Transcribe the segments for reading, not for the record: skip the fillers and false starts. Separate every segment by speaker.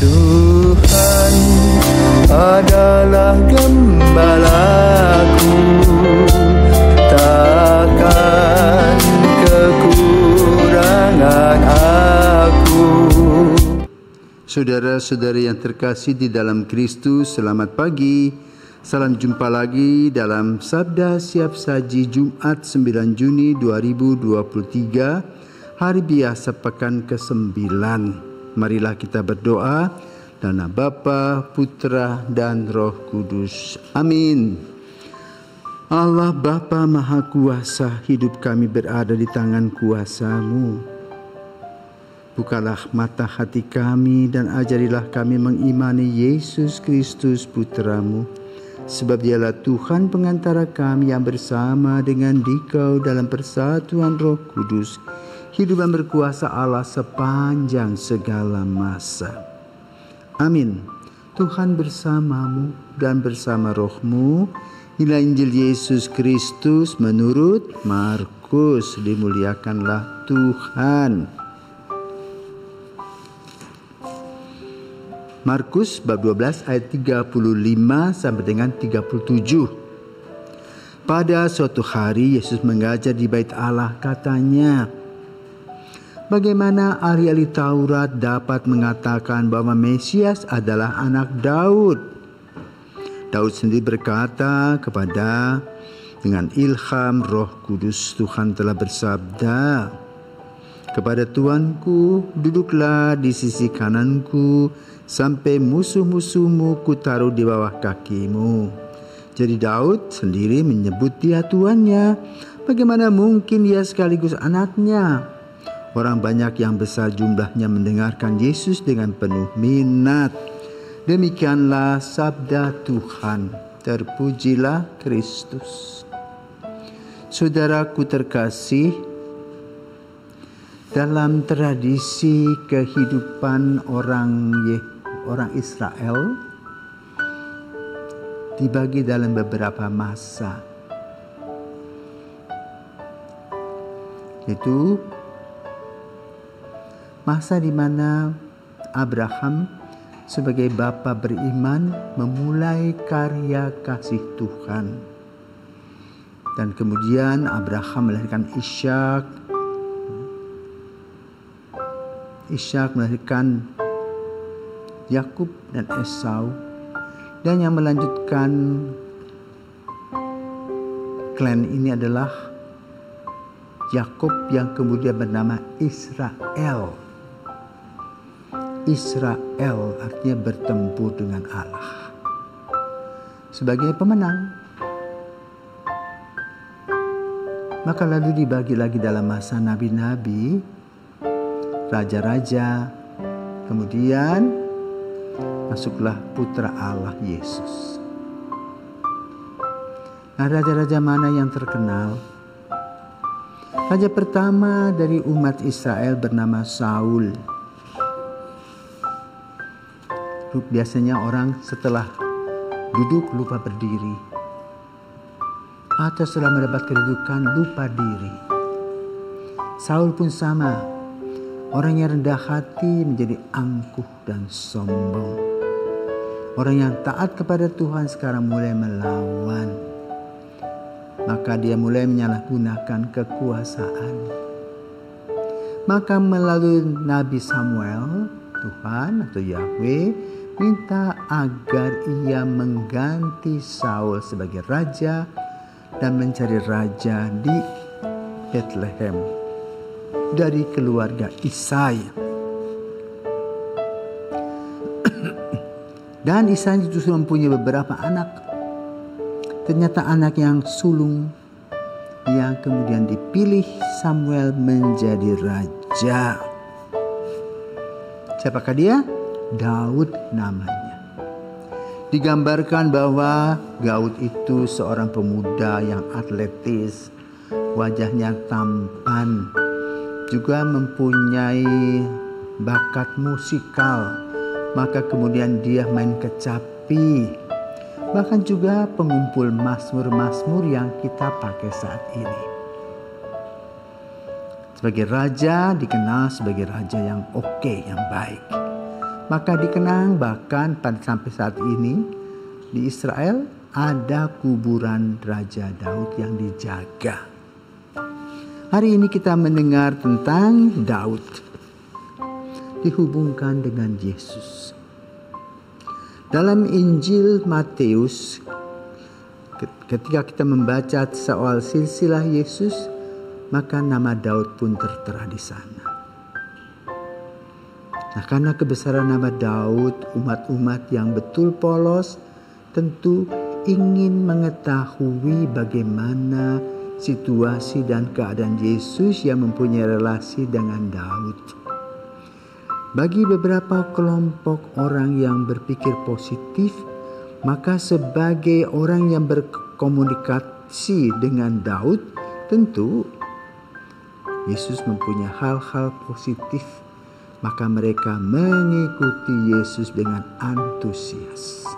Speaker 1: Tuhan adalah gembalaku, takkan kekurangan aku.
Speaker 2: Saudara-saudari yang terkasih di dalam Kristus, selamat pagi. Salam jumpa lagi dalam Sabda Siap Saji Jumat 9 Juni 2023, hari biasa pekan ke-9. Marilah kita berdoa. Dalam nama Bapa, Putra, dan Roh Kudus. Amin. Allah Bapa Maha Kuasa, hidup kami berada di tangan kuasa-Mu. Bukalah mata hati kami dan ajarilah kami mengimani Yesus Kristus Putra-Mu. Sebab dialah Tuhan pengantara kami yang bersama dengan Dikau dalam persatuan Roh Kudus, hidup dan berkuasa Allah sepanjang segala masa. Amin. Tuhan bersamamu dan bersama rohmu. Inilah Injil Yesus Kristus menurut Markus. Dimuliakanlah Tuhan. Markus bab 12 ayat 35 sampai dengan 37. Pada suatu hari Yesus mengajar di bait Allah, katanya, bagaimana ahli-ahli Taurat dapat mengatakan bahwa Mesias adalah anak Daud? Daud sendiri berkata dengan ilham Roh Kudus, Tuhan telah bersabda kepada Tuanku, duduklah di sisi kananku sampai musuh-musuhmu kutaruh di bawah kakimu. Jadi Daud sendiri menyebut dia tuannya. Bagaimana mungkin dia sekaligus anaknya? Orang banyak yang besar jumlahnya mendengarkan Yesus dengan penuh minat. Demikianlah sabda Tuhan. Terpujilah Kristus. Saudaraku terkasih, dalam tradisi kehidupan orang Israel dibagi dalam beberapa masa. Itu masa di mana Abraham sebagai bapa beriman memulai karya kasih Tuhan. Dan kemudian Abraham melahirkan Ishak melahirkan Yakub dan Esau, dan yang melanjutkan klan ini adalah Yakub yang kemudian bernama Israel. Israel artinya bertempur dengan Allah sebagai pemenang. Maka lalu dibagi lagi dalam masa nabi-nabi, raja-raja, kemudian masuklah putra Allah Yesus. Nah, raja-raja mana yang terkenal? Raja pertama dari umat Israel bernama Saul. Biasanya orang setelah duduk lupa berdiri, atau setelah mendapat kedudukan lupa diri. Saul pun sama. Orang yang rendah hati menjadi angkuh dan sombong. Orang yang taat kepada Tuhan sekarang mulai melawan. Maka dia mulai menyalahgunakan kekuasaan. Maka melalui Nabi Samuel, Tuhan atau Yahweh minta agar ia mengganti Saul sebagai raja dan mencari raja di Bethlehem dari keluarga Isai. Dan Isai itu mempunyai beberapa anak. Ternyata anak yang sulung yang kemudian dipilih Samuel menjadi raja. Siapakah dia? Daud namanya. Digambarkan bahwa Daud itu seorang pemuda yang atletis, wajahnya tampan, juga mempunyai bakat musikal. Maka kemudian dia main kecapi. Bahkan juga pengumpul mazmur-mazmur yang kita pakai saat ini. Sebagai raja dikenal sebagai raja yang oke, yang baik. Maka dikenang bahkan sampai saat ini di Israel ada kuburan Raja Daud yang dijaga. Hari ini kita mendengar tentang Daud dihubungkan dengan Yesus. Dalam Injil Matius, ketika kita membaca soal silsilah Yesus, maka nama Daud pun tertera di sana. Nah, karena kebesaran nama Daud, umat-umat yang betul polos tentu ingin mengetahui bagaimana situasi dan keadaan Yesus yang mempunyai relasi dengan Daud. Bagi beberapa kelompok orang yang berpikir positif, maka sebagai orang yang berkomunikasi dengan Daud, tentu Yesus mempunyai hal-hal positif. Maka mereka mengikuti Yesus dengan antusias.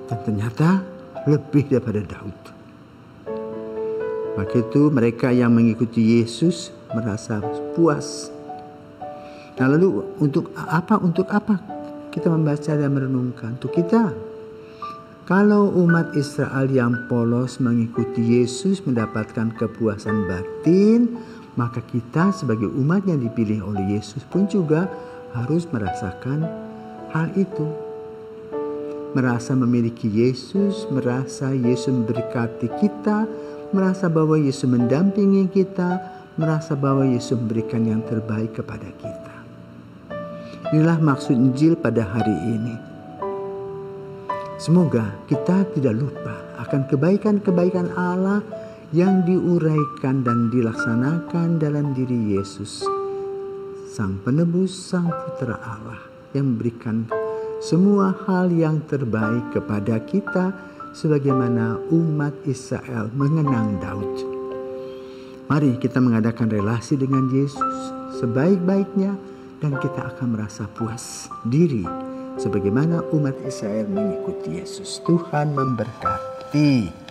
Speaker 2: Dan ternyata lebih daripada Daud. Maka itu mereka yang mengikuti Yesus merasa puas. Nah, lalu untuk apa kita membaca dan merenungkan? Untuk kita. Kalau umat Israel yang polos mengikuti Yesus mendapatkan kepuasan batin, maka kita sebagai umat yang dipilih oleh Yesus pun juga harus merasakan hal itu. Merasa memiliki Yesus, merasa Yesus memberkati kita, merasa bahwa Yesus mendampingi kita, merasa bahwa Yesus memberikan yang terbaik kepada kita. Inilah maksud Injil pada hari ini. Semoga kita tidak lupa akan kebaikan-kebaikan Allah yang diuraikan dan dilaksanakan dalam diri Yesus, Sang Penebus, Sang Putra Allah, yang memberikan semua hal yang terbaik kepada kita sebagaimana umat Israel mengenang Daud. Mari kita mengadakan relasi dengan Yesus sebaik-baiknya dan kita akan merasa puas diri sebagaimana umat Israel mengikuti Yesus. Tuhan memberkati.